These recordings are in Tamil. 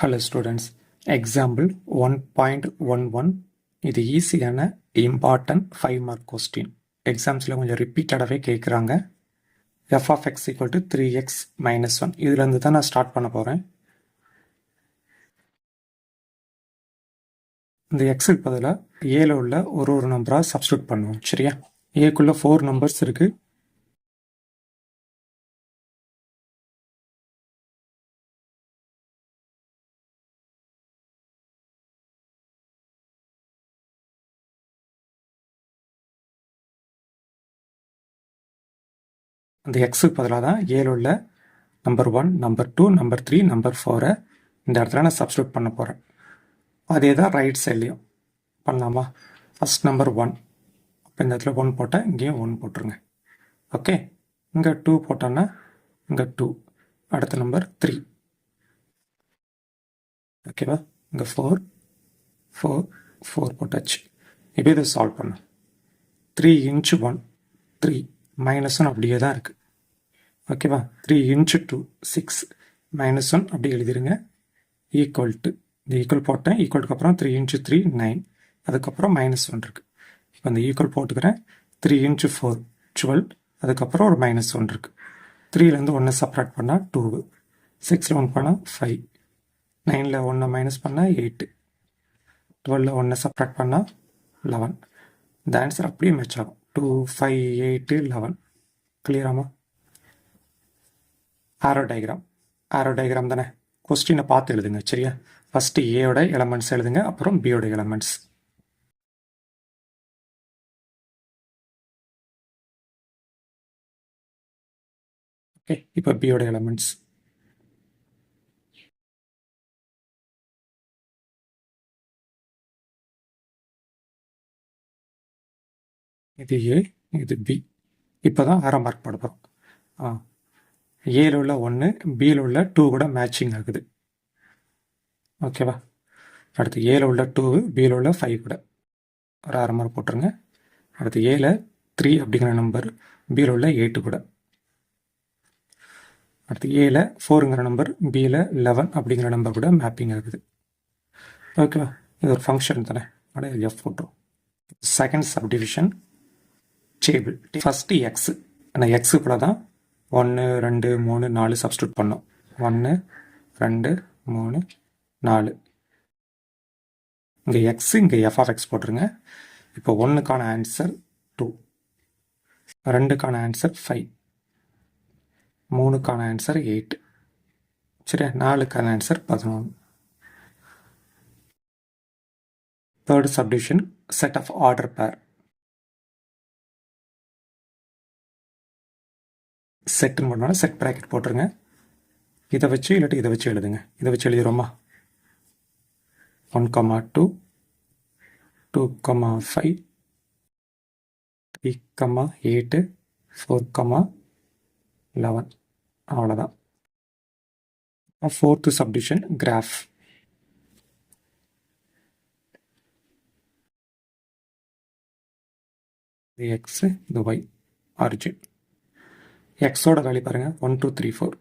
Hello students, example 1.11 இது ஈஸியான important 5 mark question. எக்ஸாம்ஸில் கொஞ்சம் ரிப்பீட்டடாகவே கேட்குறாங்க. f of x equal to 3x minus 1 இதுலேருந்து தான் நான் ஸ்டார்ட் பண்ண போகிறேன். இந்த எக்ஸுக்கு பதிலாக ஏல உள்ள ஒரு நம்பராக சப்ஸ்டியூட் பண்ணுவோம். சரியா? ஏக்குள்ளே 4 நம்பர்ஸ் இருக்குது. அந்த எக்ஸுக்கு பதிலாக தான் ஏல உள்ள நம்பர் 1, நம்பர் 2, நம்பர் 3, நம்பர் 4 இந்த இடத்துல நான் சப்ஸ்டியூட் பண்ண போகிறேன். அதே தான் ரைட் சைட்லேயும் பண்ணலாமா? ஃபஸ்ட் நம்பர் 1, இப்போ இந்த இடத்துல 1 போட்டால் இங்கேயும் 1 போட்டுருங்க. ஓகே, இங்கே 2 போட்டோன்னா இங்கே 2, அடுத்த நம்பர் 3. ஓகேவா? இங்கே 4 4 4 போட்டாச்சு. இப்போ இதை சால்வ் பண்ண 3 இன்ச்சு 1 3 -1 அப்படியே தான் இருக்குது. ஓகேவா? 3 இன்ச்சு 2 6 -1 அப்படி எழுதிருங்க. ஈக்குவல் டு இந்த ஈக்குவல் போட்டேன். ஈக்குவலுக்கு அப்புறம் 3 இன்ச்சு 3 9, அதுக்கப்புறம் -1 இருக்குது. இப்போ இந்த ஈக்குவல் போட்டுக்கிறேன். 3 இன்ச்சு 4 12, அதுக்கப்புறம் ஒரு -1 இருக்குது. 3லேருந்து 1 செப்பரேட் பண்ணால் 2, 6ல் 1 பண்ணால் 5, 9ல் 1 மைனஸ் பண்ணால் 8, 12ல் 1 செப்பரேட் பண்ணால் 11. இந்த ஆன்சர் அப்படியே மேட்ச் ஆகும். 2 5 8 11. கிளியராமா? ஆரோ டயக்ராம் தானே. கொஸ்டினை பார்த்து எழுதுங்க. சரியா? ஃபஸ்ட்டு ஏயோட எலமெண்ட்ஸ் எழுதுங்க, அப்புறம் பியோட எலமெண்ட்ஸ். ஓகே, இப்போ பியோட எலமெண்ட்ஸ். இது ஏ, இது பி. இப்போ தான் ஆரோ மார்க் போட போகிறோம். ஏல உள்ள 1 பியில் உள்ள 2 கூட மேட்சிங் ஆகுது. ஓகேவா? அடுத்து ஏல உள்ள 2 பியில் உள்ள 5 கூட ஒரு அரை மார்க் போட்டுருங்க. அடுத்து ஏல 3 அப்படிங்கிற நம்பர் பியில் உள்ள 8 கூட. அடுத்து ஏல 4ங்கிற நம்பர் பியில் 11 அப்படிங்கிற நம்பர் கூட மேப்பிங் ஆகுது. ஓகேவா? இது ஒரு ஃபங்க்ஷன் தானே. அப்படியே எஃப் போட்டோம். Second subdivision table. First x. ஆனால் எக்ஸு கூட தான் 1 2 3 4 சப்ஸ்டியூட் பண்ணோம். 1 2 3 4. இங்கே எக்ஸு, இங்கே எஃப் ஆஃப் எக்ஸ் போட்டுருங்க. இப்போ 1க்கான ஆன்சர் 2, 2க்கான ஆன்சர் 5, 3க்கான ஆன்சர் 8. சரியா? 4க்கான answer 11. Third subdivision set of order pair. செட்டுன்னு பண்ணாலும் செட் ப்ராக்கெட் போட்டுருங்க. இதை வச்சு இல்லாட்டி இதை வச்சு எழுதுங்க. இதை வச்சு எழுதிடுவோமா? 1, 2 2, 5 3, 8 4, 11. அவ்வளோதான். Fourth subdivision graph. இது எக்ஸு, இது ஒய் ஆரிஜின். எக்ஸோட வேல்யூ பாருங்கள் 1 2 3 4.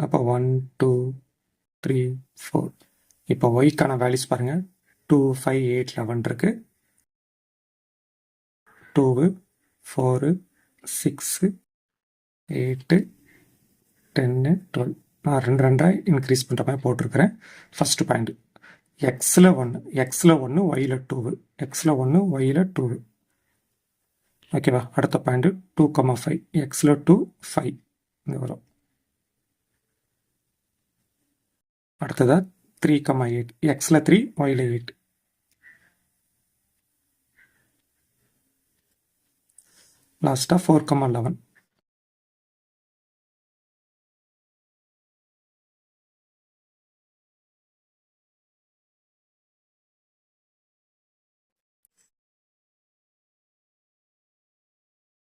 அப்போ 1 2 3 4. இப்போ ஒய்க்கான வேல்யூஸ் பாருங்கள் 2 5 8 11 இருக்குது. 2 4 6 8 10 12. நான் 2 2 இன்க்ரீஸ் பண்ணுற மாதிரி போட்டிருக்கிறேன். ஃபஸ்ட்டு பாயிண்ட் எக்ஸில் 1 ஒயில் 2, எக்ஸில் 1 ஒயில் 2. ஓகேவா? அடுத்த பாயிண்ட் 2, 5 எக்ஸில் 2 5 இங்கே வரும். அடுத்ததாக 3, 8 எக்ஸில் 3 ஒயில் 8. லாஸ்ட்டாக 4, 11